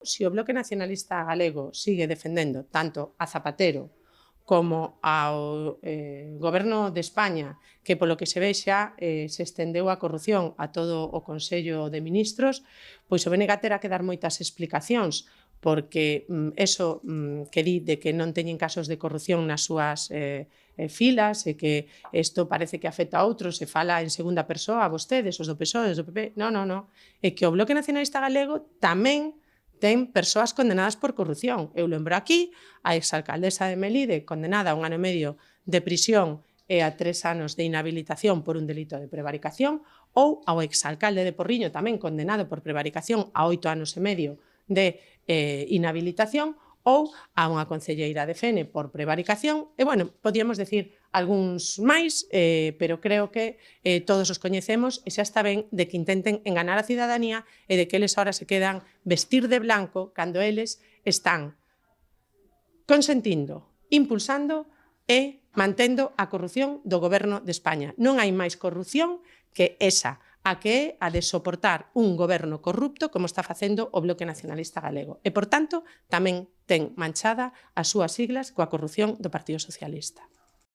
Se o Bloque Nacionalista Galego sigue defendendo tanto a Zapatero como ao Goberno de España, que polo que se ve xa se estendeu a corrupción a todo o Consello de Ministros, pois o BNG terá que dar moitas explicacións, porque eso que di de que non teñen casos de corrupción nas súas filas e que isto parece que afecta a outros, se fala en segunda persoa, a vostedes, os do PSOE, os do PP, non, é que o Bloque Nacionalista Galego tamén ten persoas condenadas por corrupción. Eu lembro aquí a exalcaldesa de Melide, condenada a 1 ano e medio de prisión e a 3 anos de inhabilitación por un delito de prevaricación, ou ao exalcalde de Porriño, tamén condenado por prevaricación a 8 anos e medio de inhabilitación, ou a unha concelleira de Fene por prevaricación, e, bueno, podíamos decir algúns máis, pero creo que todos os coñecemos e xa está ben de que intenten enganar a cidadanía e de que eles ahora se quedan vestir de blanco cando eles están consentindo, impulsando e mantendo a corrupción do Goberno de España. Non hai máis corrupción que esa, a que é a de soportar un goberno corrupto como está facendo o Bloque Nacionalista Galego. E, por tanto, tamén ten manchada as súas siglas coa corrupción do Partido Socialista.